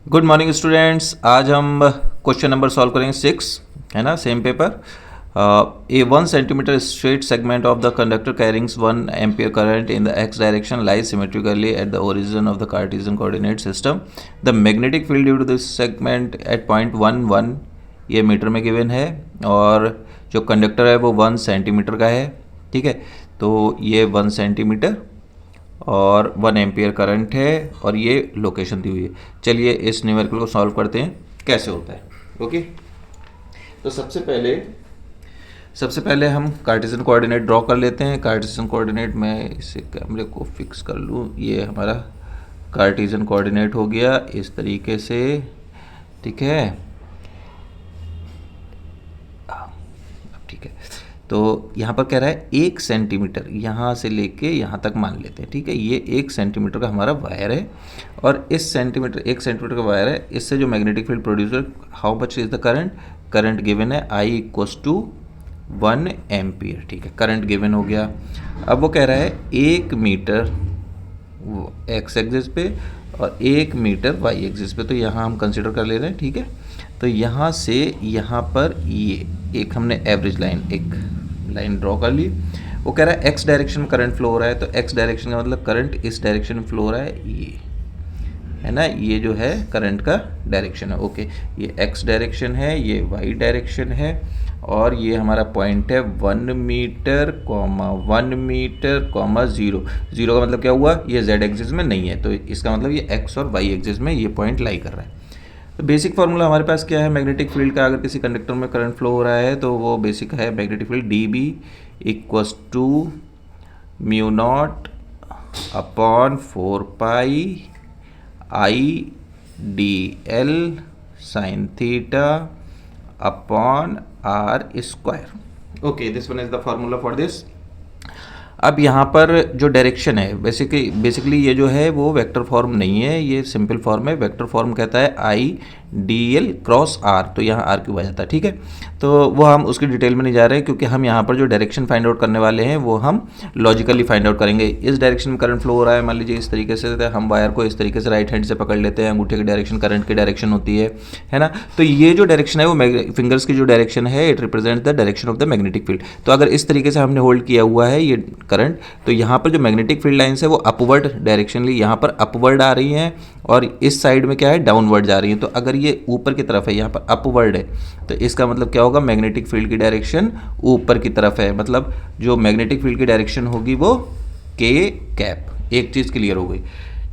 Good morning students. आज हम question number solve करेंगे 6, है ना, same paper. A 1 centimetre straight segment of the conductor carrying 1 ampere current in the X direction lies symmetrically at the origin of the Cartesian coordinate system. The magnetic field due to this segment at point 1 ये metre में given है, और जो conductor है वो 1 centimetre का है। ठीक है, तो ये 1 सेंटीमीटर और 1 एम्पियर करंट है, और ये लोकेशन दी हुई है। चलिए इस न्यूमेरिकल को सॉल्व करते हैं कैसे होता है। ओके, तो सबसे पहले हम कार्टेशियन कोऑर्डिनेट ड्रॉ कर लेते हैं। कार्टेशियन कोऑर्डिनेट में इसे कैमरे को फिक्स कर लूँ। ये हमारा कार्टेशियन कोऑर्डिनेट हो गया इस तरीके से। ठीक है, ठीक है, तो यहाँ पर कह रहा है 1 सेंटीमीटर, यहाँ से लेके यहाँ तक मान लेते हैं। ठीक है, ये 1 सेंटीमीटर का हमारा वायर है, और इस 1 सेंटीमीटर का वायर है। इससे जो magnetic field producer, how much is the current, current given है I इक्वल्स टू 1 एम्पियर। ठीक है, करंट गिवन हो गया। अब वो कह रहा है 1 मीटर एक्स एक्सिस पे और 1 मीटर वाई एक्सिस पे, तो यहाँ हम कंसिडर कर ले रहे हैं। ठीक है, तो यहाँ से यहाँ पर ये एक हमने एवरेज लाइन, एक लाइन ड्रॉ कर ली। वो कह रहा है एक्स डायरेक्शन में करंट फ्लो हो रहा है, तो एक्स डायरेक्शन का मतलब करंट इस डायरेक्शन में फ्लो हो रहा है, ये है ना, ये जो है करंट का डायरेक्शन है। ओके, ये एक्स डायरेक्शन है, ये वाई डायरेक्शन है, और ये हमारा पॉइंट है 1 मीटर कॉमा 1 मीटर कॉमा 0। 0 का मतलब क्या हुआ, ये जेड एक्सिस में नहीं है, तो इसका मतलब ये एक्स और वाई एक्सिस में ये पॉइंट लाई कर रहा है। तो बेसिक फार्मूला हमारे पास क्या है मैग्नेटिक फील्ड का। अगर किसी कंडक्टर में करंट फ्लो हो रहा है तो वो बेसिक है magnetic field D B equals to mu naught upon 4 pi I D L sine theta upon R square. Okay, this one is the formula for this. अब यहाँ पर जो डायरेक्शन है, बेसिकली ये जो है वो वेक्टर फॉर्म नहीं है, ये सिंपल फॉर्म है। वेक्टर फॉर्म कहता है I D L cross R, तो यहाँ आर क्यों आ जाता है। ठीक है, तो वो हम उसकी डिटेल में नहीं जा रहे, क्योंकि हम यहाँ पर जो डायरेक्शन फाइंड आउट करने वाले हैं वो हम लॉजिकली फाइंड आउट करेंगे। इस डायरेक्शन में करंट फ्लो हो रहा है, मान लीजिए इस तरीके से, तो हम वायर को इस तरीके से राइट हैंड से पकड़ लेते हैं। अंगूठे की डायरेक्शन करंट की डायरेक्शन होती है ना। तो ये जो डायरेक्शन है वो फिंगर्स की जो डायरेक्शन है, it represent the direction of the magnetic field. तो अगर इस तरीके से हमने होल्ड किया हुआ है ये करंट, तो यहाँ पर जो मैग्नेटिक फील्ड लाइन्स है वो अपवर्ड डायरेक्शनली यहाँ पर अपवर्ड आ रही हैं, और इस साइड में क्या है, डाउनवर्ड जा रही है। तो अगर ये ऊपर की तरफ है, यहाँ पर अपवर्ड है, तो इसका मतलब क्या होगा, मैग्नेटिक फील्ड की डायरेक्शन ऊपर की तरफ है। मतलब जो मैग्नेटिक फील्ड की डायरेक्शन होगी वो के कैप। एक चीज़ क्लियर हो गई।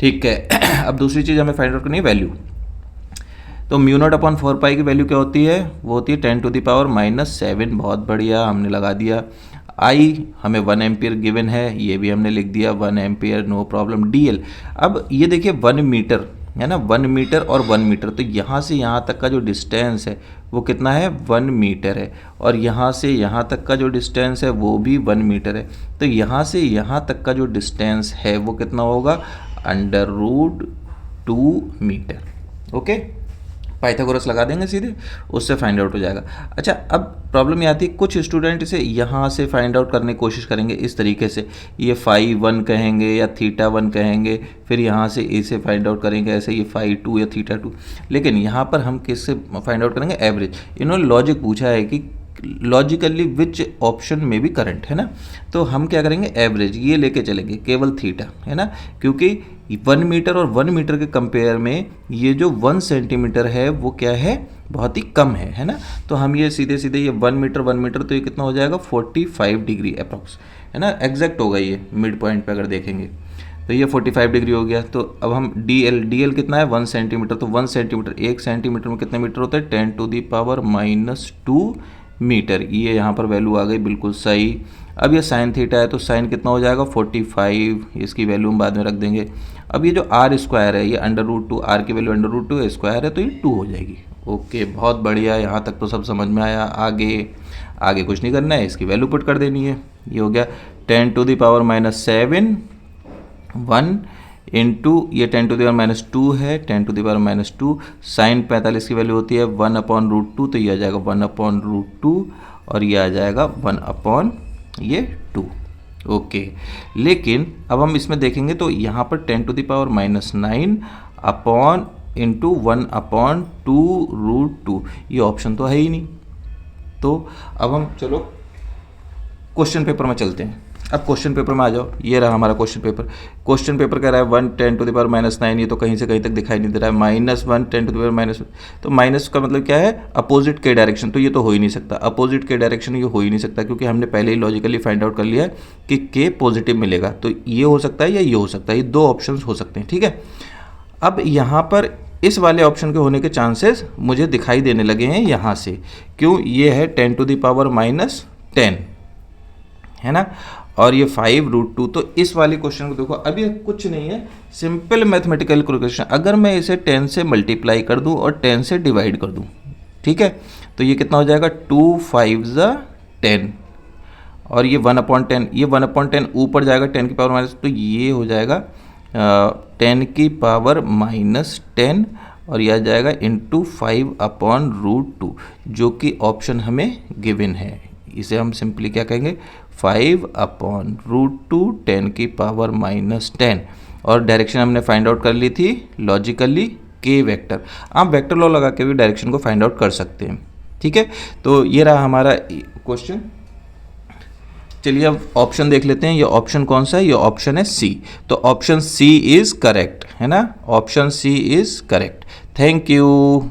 ठीक है, अब दूसरी चीज़ हमें फाइंड आउट करनी है वैल्यू। तो म्यू नॉट अपॉन 4 पाई की वैल्यू क्या होती है, वो होती है 10⁻⁻⁷। बहुत बढ़िया, हमने लगा दिया। आई हमें 1 एम्पियर गिवन है, ये भी हमने लिख दिया 1 ampere, no problem. D L, अब ये देखिए 1 मीटर है ना, 1 मीटर और 1 मीटर, तो यहाँ से यहाँ तक का जो डिस्टेंस है वो कितना है, 1 मीटर है, और यहाँ से यहाँ तक का जो डिस्टेंस है वो भी 1 मीटर है। तो यहाँ से यहाँ तक का जो डिस्टेंस है वो कितना होगा, √2 मीटर। ओके, पाइथागोरस लगा देंगे सीधे, उससे फाइंड आउट हो जाएगा। अच्छा, अब प्रॉब्लम ये आती है, कुछ स्टूडेंट इसे यहाँ से फाइंड आउट करने की कोशिश करेंगे इस तरीके से, ये φ1 कहेंगे या θ1 कहेंगे, फिर यहाँ से इसे फाइंड आउट करेंगे ऐसे, ये φ2 या θ2। लेकिन यहाँ पर हम किससे फाइंड आउट करेंगे, एवरेज। इन्होंने लॉजिक पूछा है कि लॉजिकली विच ऑप्शन में भी करंट, है ना, तो हम क्या करेंगे, एवरेज ये लेके चलेंगे, केवल थीटा, है ना, क्योंकि 1 मीटर और 1 मीटर के कंपेयर में ये जो 1 सेंटीमीटर है वो क्या है, बहुत ही कम है ना। तो हम ये सीधे सीधे ये 1 मीटर, तो ये कितना हो जाएगा, 45 डिग्री अप्रॉक्स, है ना, एग्जैक्ट होगा ये मिड पॉइंट पे अगर देखेंगे तो ये 45 डिग्री हो गया। तो अब हम डी एल कितना है, 1 सेंटीमीटर, तो 1 सेंटीमीटर, 1 सेंटीमीटर में कितने मीटर होते हैं, 10⁻⁻2 मीटर। ये यहाँ पर वैल्यू आ गई बिल्कुल सही। अब ये साइन थीटा है, तो साइन कितना हो जाएगा, 45, इसकी वैल्यू हम बाद में रख देंगे। अब ये जो आर स्क्वायर है, ये √2, आर की वैल्यू √2 है, स्क्वायर है, तो ये 2 हो जाएगी। ओके, बहुत बढ़िया, यहाँ तक तो सब समझ में आया। आगे कुछ नहीं करना है, इसकी वैल्यू पुट कर देनी है। ये हो गया 10⁻⁷ 1 इंटू ये 10⁻⁻2 है, 10⁻⁻2 साइन 45 की वैल्यू होती है 1/√2, तो ये आ जाएगा 1/√2, और ये आ जाएगा 1/2। ओके, लेकिन अब हम इसमें देखेंगे तो यहाँ पर 10⁻⁹ अपॉन इंटू 1/2√2, ये ऑप्शन तो है ही नहीं। तो अब हम चलो क्वेश्चन पेपर में चलते हैं। अब क्वेश्चन पेपर में आ जाओ, ये रहा हमारा क्वेश्चन पेपर। क्वेश्चन पेपर कह रहा है 1 10⁻⁹, ये तो कहीं से कहीं तक दिखाई नहीं दे रहा है। -1 10⁻⁻, तो माइनस का मतलब क्या है, अपोजिट के डायरेक्शन, तो ये तो हो ही नहीं सकता। अपोजिट के डायरेक्शन ये हो ही नहीं सकता, क्योंकि हमने पहले ही लॉजिकली फाइंड आउट कर लिया है कि के पॉजिटिव मिलेगा। तो ये हो सकता है या ये हो सकता है, ये दो ऑप्शन हो सकते हैं, ठीक है। अब यहाँ पर इस वाले ऑप्शन के होने के चांसेस मुझे दिखाई देने लगे हैं यहाँ से, क्यों, ये है 10⁻⁻10, है ना, और ये 5√2। तो इस वाले क्वेश्चन को देखो, अभी कुछ नहीं है, सिंपल मैथमेटिकल कैलकुलेशन। अगर मैं इसे 10 से मल्टीप्लाई कर दूं और 10 से डिवाइड कर दूं, ठीक है, तो ये कितना हो जाएगा, 2 5 10, और ये 1/10, ये 1/10 ऊपर जाएगा 10 की पावर माइनस, तो ये हो जाएगा 10 की पावर -10, और यह आ जाएगा इंटू 5/√2, जो कि ऑप्शन हमें गिवन है। इसे हम सिंपली क्या कहेंगे, 5/√2 10 की पावर -10, और डायरेक्शन हमने फाइंड आउट कर ली थी लॉजिकली के वेक्टर। आप वेक्टर लॉ लगा के भी डायरेक्शन को फाइंड आउट कर सकते हैं, ठीक है। तो ये रहा हमारा क्वेश्चन। चलिए अब ऑप्शन देख लेते हैं। ये ऑप्शन कौन सा है, ये ऑप्शन है सी। तो ऑप्शन सी इज करेक्ट, है ना, option C is correct. Thank you.